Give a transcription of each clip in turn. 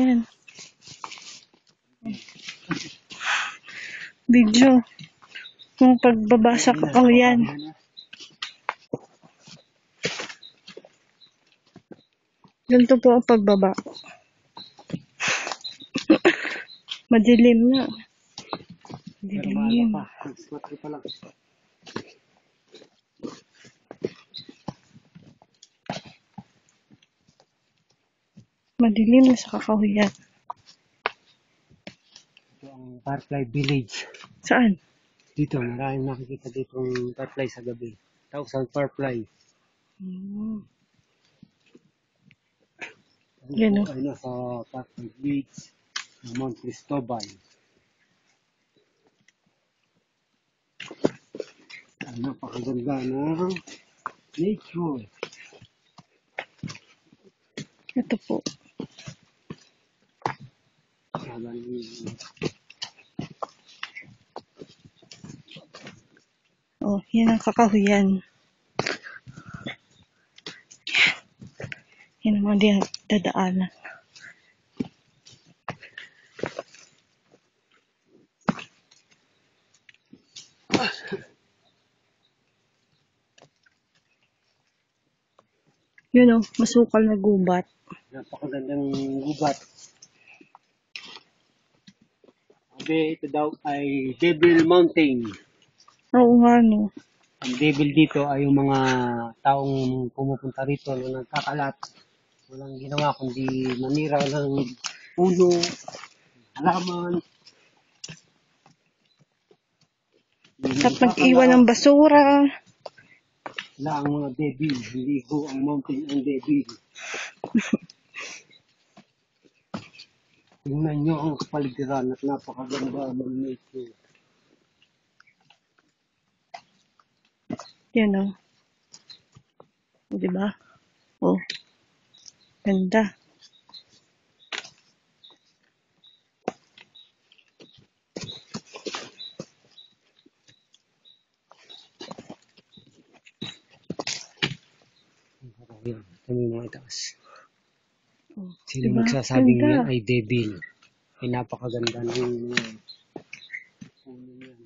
Yan. Video. Yung pagbaba sa kakahuyan. Ganito po ang pagbaba. Madilim na. Madilim. Madilim na sa kakahuyan. Ito ang Firefly Village. Saan? Dito, maraming nakikita dito ang firefly sa gabi. Thousand firefly. Yan o. Ay nasa Firefly Beach, Mount Cristobal. Ang napakaganda ng nature. Ito po. Oh, yan ang kakahuyan. Yan ang mga dadaanan. Yun o, masukal na gubat. Napakagandang gubat. Sabi, ito daw ay Devil Mountain. Oo nga no. Ang devil dito ay yung mga taong pumupunta rito na nagkakalat. Walang ginawa kundi manira ng puno, halaman. At nag-iwan ng basura. Sila ang mga devil, hindi ho ang mountain ang devil. Tingnan nyo ang kapaligiran at napakaganda ng nature. Yan o. O, diba? O. Ganda. Yan, kami mga itaas. O, Sino diba? magsasabing Ganda. yan ay devil. Ay napakaganda ng puno yan.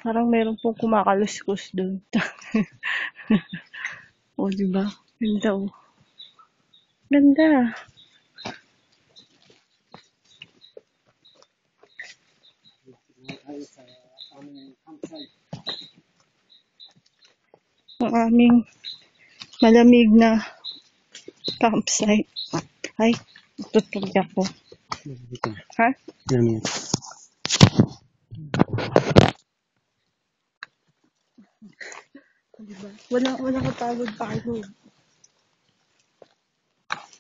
Parang meron pong kumakaluskus dun. O, diba? Ganda o. Ganda. Tayo sa aming campsite. Ang aming malamig na campsite. Ay, tutulog ako. Ha? Yan. Diba? Walang katawad pa kayo.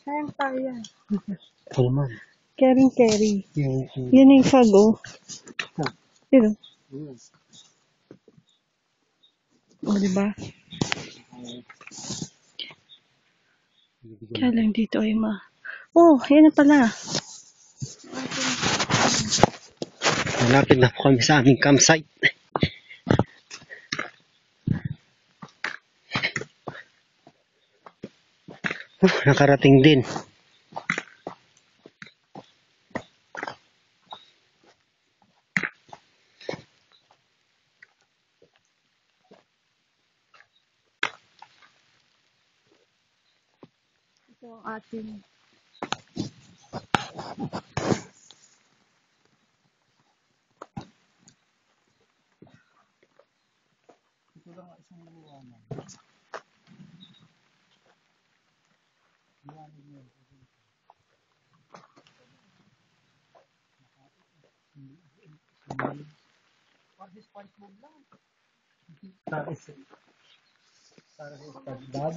Sayang tayo yan. Ito naman. Caring. Yan. Yan yung fog, oh. Yun, Yan. oh, diba? Kaya lang dito ay oh, yan na pala. Malapit na po kami sa aming campsite. Nakarating din. Ito ang ating Ito lang ang isang liwanag. Liwanag yun. SpongeBob lang. Para sa SpongeBob.